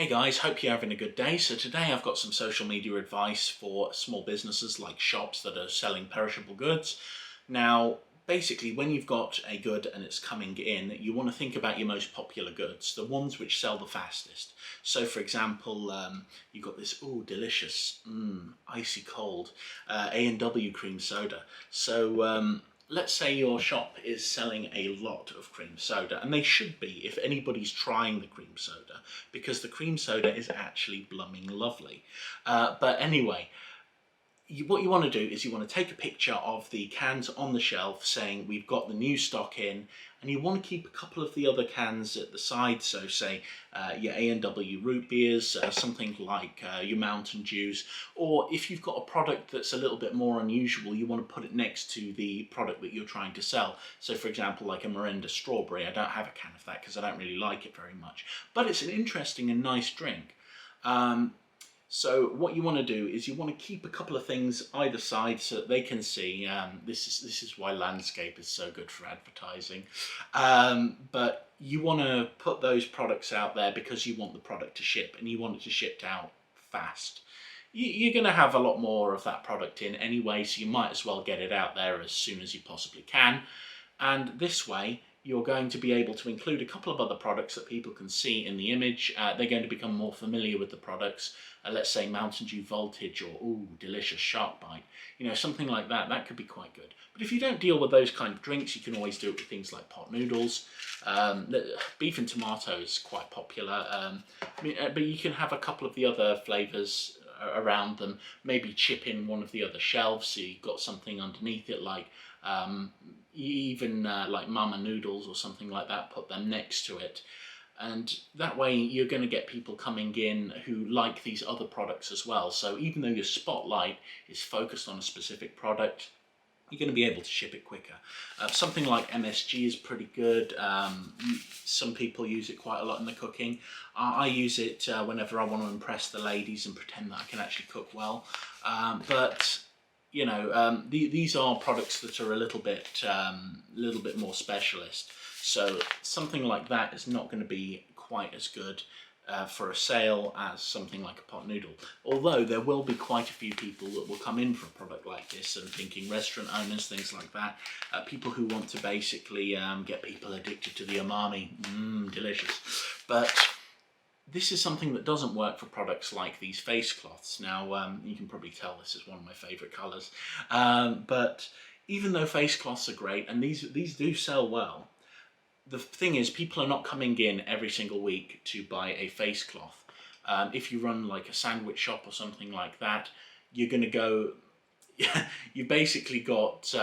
Hey guys, hope you're having a good day. So today I've got some social media advice for small businesses like shops that are selling perishable goods. Now, basically when you've got a good and it's coming in, you want to think about your most popular goods, the ones which sell the fastest. So for example, you've got this, delicious, icy cold A&W cream soda. So let's say your shop is selling a lot of cream soda, and they should be if anybody's trying the cream soda, because the cream soda is actually blooming lovely. But anyway, what you want to do is you want to take a picture of the cans on the shelf saying we've got the new stock in, and you want to keep a couple of the other cans at the side, so say your A&W root beers, something like your Mountain Dews, or if you've got a product that's a little bit more unusual, you want to put it next to the product that you're trying to sell. So for example, like a Mirinda strawberry. I don't have a can of that because I don't really like it very much, but it's an interesting and nice drink. So what you want to do is you want to keep a couple of things either side so that they can see. This is why landscape is so good for advertising. But you want to put those products out there because you want the product to ship, and you want it to ship out fast. You're going to have a lot more of that product in anyway, so you might as well get it out there as soon as you possibly can. And this way, you're going to be able to include a couple of other products that people can see in the image. They're going to become more familiar with the products. Let's say Mountain Dew Voltage, or delicious Shark Bite. You know, something like that. That could be quite good. But if you don't deal with those kind of drinks, you can always do it with things like pot noodles. Beef and tomato is quite popular. But you can have a couple of the other flavours around them. Maybe chip in one of the other shelves so you've got something underneath it, like like Mama Noodles or something like that. Put them next to it, and that way you're going to get people coming in who like these other products as well. So even though your spotlight is focused on a specific product, you're going to be able to ship it quicker. Something like MSG is pretty good. Some people use it quite a lot in the cooking. I use it whenever I want to impress the ladies and pretend that I can actually cook well. But you know, these are products that are a little bit more specialist. So something like that is not going to be quite as good for a sale as something like a pot noodle. Although there will be quite a few people that will come in for a product like this, and thinking restaurant owners, things like that, people who want to basically get people addicted to the umami. Delicious. But this is something that doesn't work for products like these face cloths. Now, you can probably tell this is one of my favourite colours. But even though face cloths are great, and these do sell well, the thing is, people are not coming in every single week to buy a face cloth. If you run like a sandwich shop or something like that, you're going to go... you've basically got...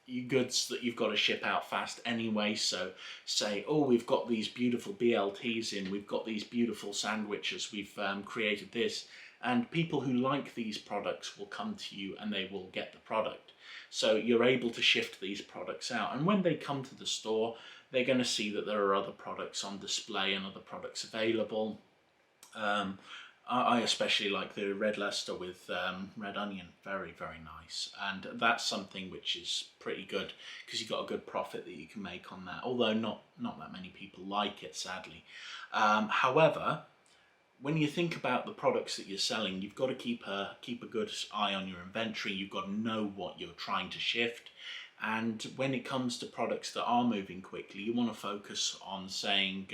your goods that you've got to ship out fast anyway. So say, we've got these beautiful BLTs in, we've got these beautiful sandwiches, we've created this, and people who like these products will come to you and they will get the product. So you're able to shift these products out, and when they come to the store, they're going to see that there are other products on display and other products available. I especially like the red Leicester with red onion. Very, very nice. And that's something which is pretty good because you've got a good profit that you can make on that. Although not that many people like it, sadly. However, when you think about the products that you're selling, you've got to keep a good eye on your inventory. You've got to know what you're trying to shift. And when it comes to products that are moving quickly, you want to focus on saying...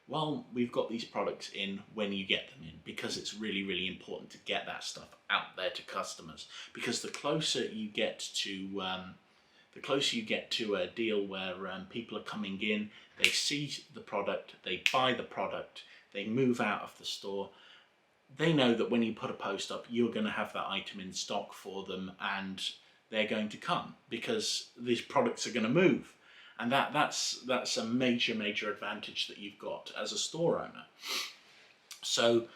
well, we've got these products in when you get them in, because it's really, really important to get that stuff out there to customers. Because the closer you get to a deal where people are coming in, they see the product, they buy the product, they move out of the store, they know that when you put a post up, you're going to have that item in stock for them, and they're going to come because these products are going to move. And that's a major advantage that you've got as a store owner. So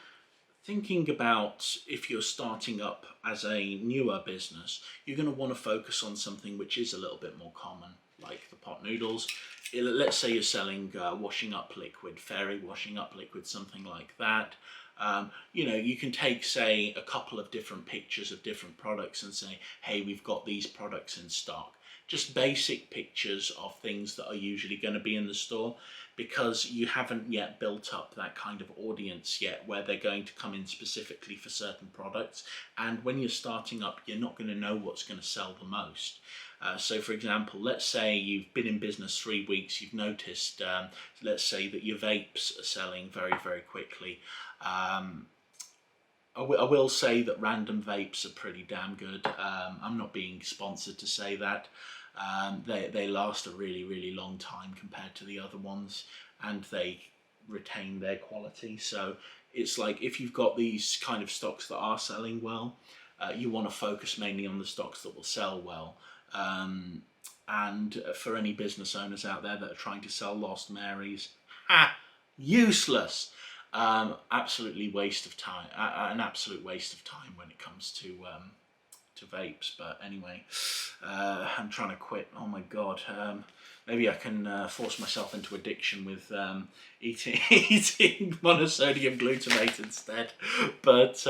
thinking about if you're starting up as a newer business, you're going to want to focus on something which is a little bit more common, like the pot noodles. Let's say you're selling washing up liquid, fairy washing up liquid, something like that. You know, you can take, say, a couple of different pictures of different products and say, hey, we've got these products in stock. just basic pictures of things that are usually going to be in the store, because you haven't yet built up that kind of audience yet where they're going to come in specifically for certain products. And when you're starting up, you're not going to know what's going to sell the most. So for example, let's say you've been in business 3 weeks, you've noticed, let's say that your vapes are selling very, very quickly. I will say that random vapes are pretty damn good. I'm not being sponsored to say that. They last a really, really long time compared to the other ones, and they retain their quality. So it's like, if you've got these kind of stocks that are selling well, you want to focus mainly on the stocks that will sell well. And for any business owners out there that are trying to sell Lost Marys, useless. Absolutely waste of time. An absolute waste of time when it comes to vapes. But anyway, I'm trying to quit. Oh my god. Maybe I can force myself into addiction with eating monosodium glutamate instead. But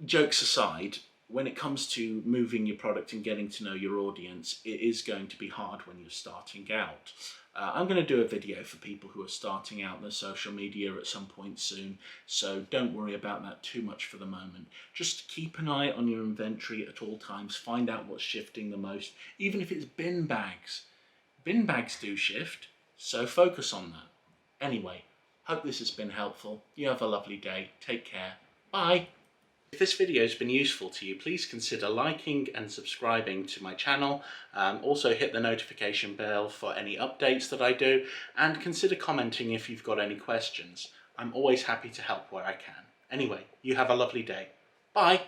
jokes aside, when it comes to moving your product and getting to know your audience, it is going to be hard when you're starting out. I'm going to do a video for people who are starting out their social media at some point soon, so don't worry about that too much for the moment. Just keep an eye on your inventory at all times, find out what's shifting the most, even if it's bin bags. Bin bags do shift, so focus on that. Anyway, hope this has been helpful. You have a lovely day. Take care. Bye. If this video has been useful to you, please consider liking and subscribing to my channel. Also hit the notification bell for any updates that I do, and consider commenting if you've got any questions. I'm always happy to help where I can. Anyway, you have a lovely day. Bye!